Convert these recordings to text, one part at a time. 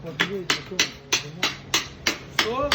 português, Sou?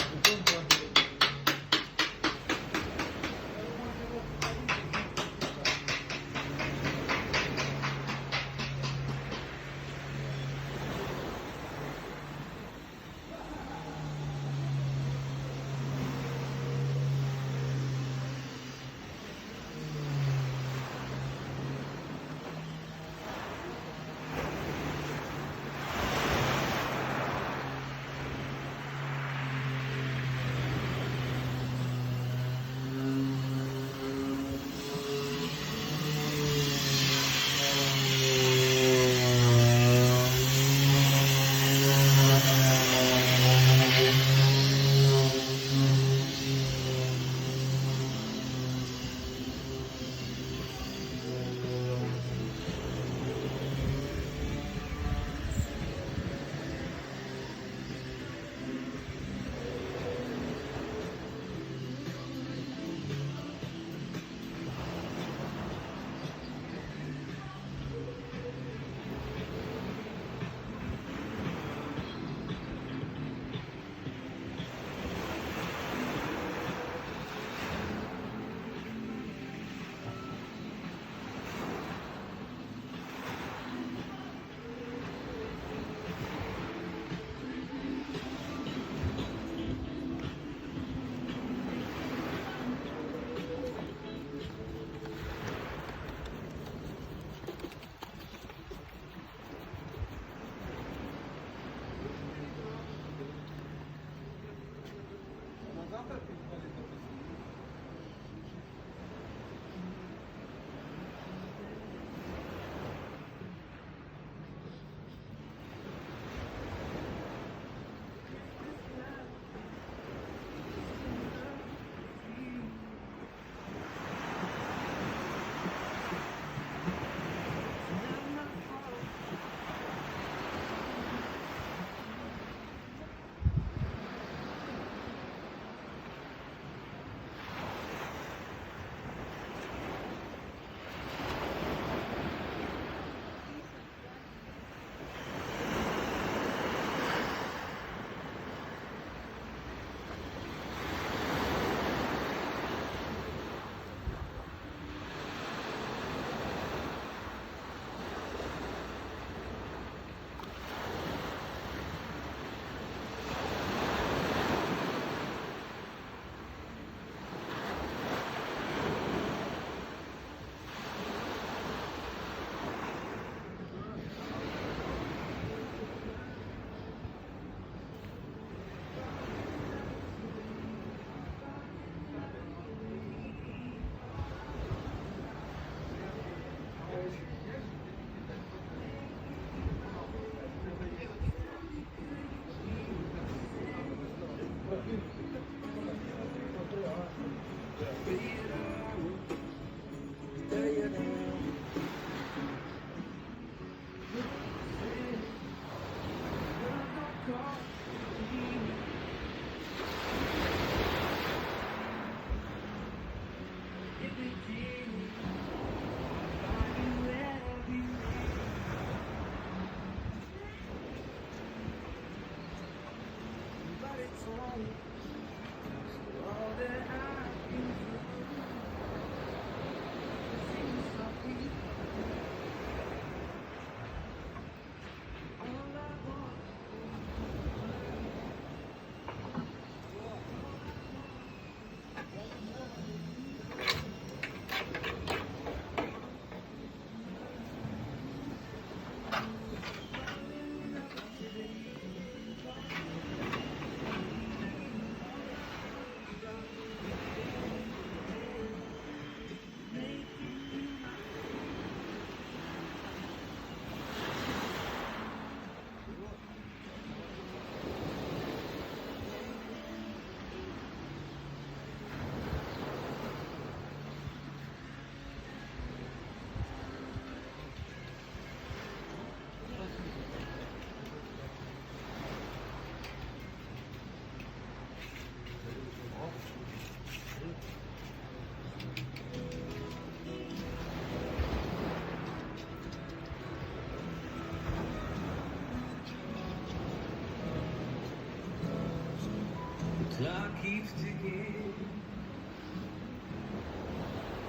Clock keeps ticking.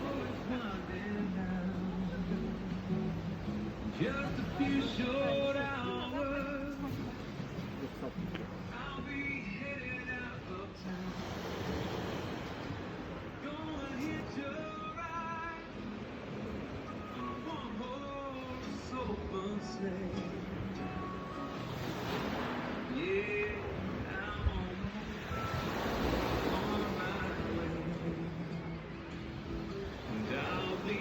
Oh, it's winding down. Just a few short hours. I'll be headed out of town. Gonna hitch a ride. One horse open sleigh. Yeah, I'm on my way. And I'll be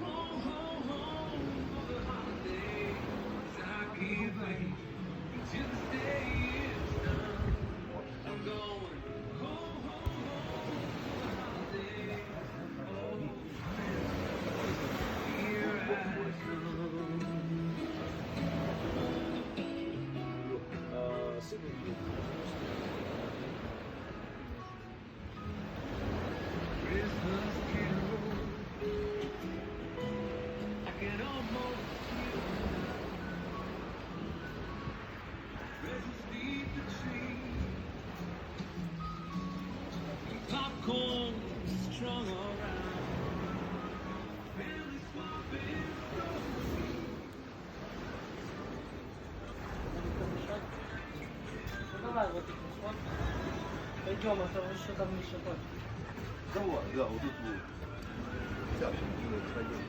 home for the holidays. I can't wait until this day is done. I'm going home for the holidays. Oh, here I come. Christmas carol, I can almost feel it. Presents beneath the tree, popcorn strung around, family swapping stories. Давай, вот их вот. Пойдем, а то еще там еще хочешь. Давай, да, вот тут вот. Сейчас мы пойдем.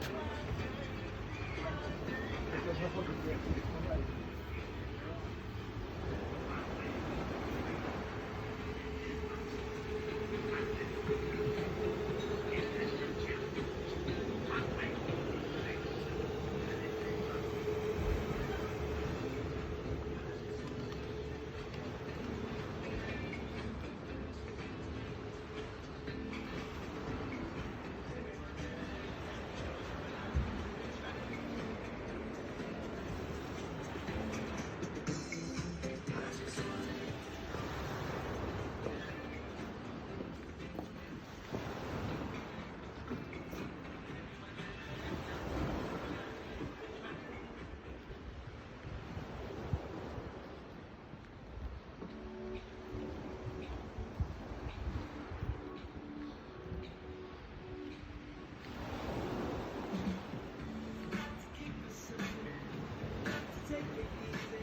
Take it easy.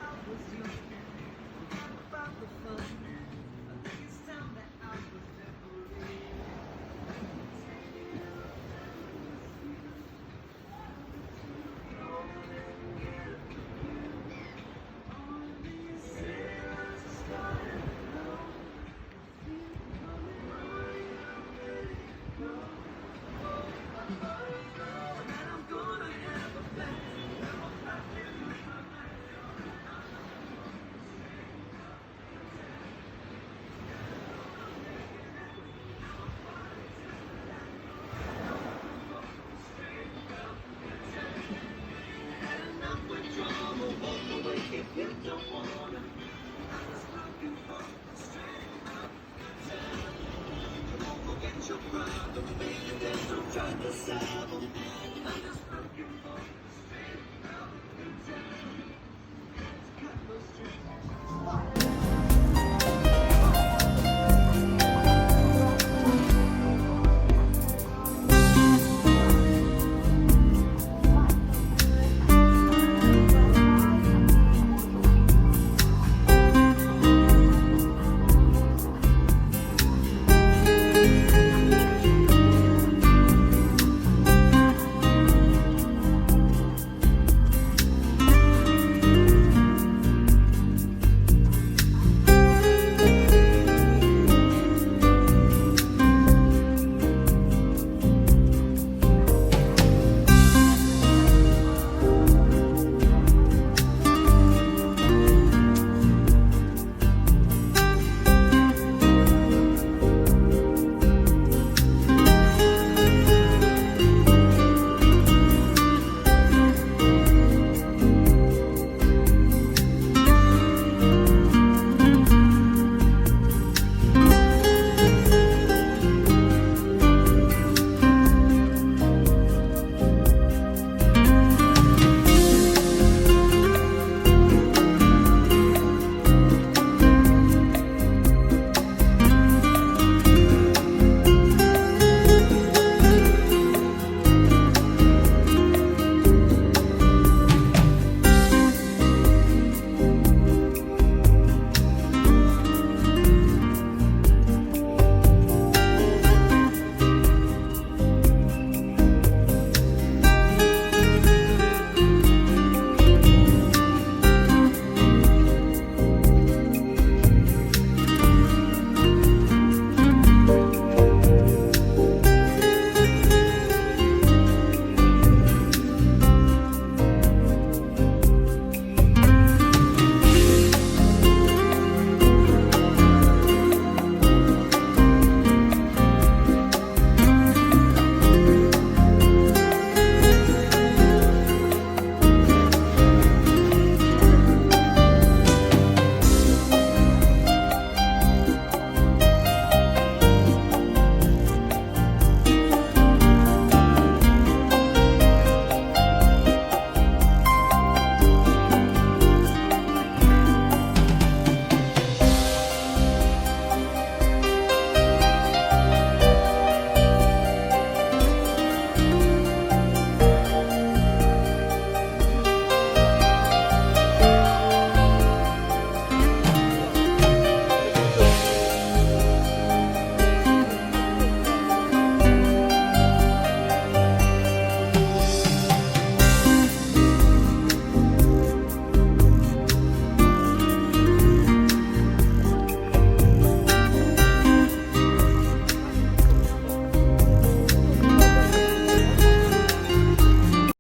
I was young, about the fun. I think it's time that I was if you don't wanna, I was looking for strength. Don't forget your problem, baby. There's no trying to solve them. I'm just looking for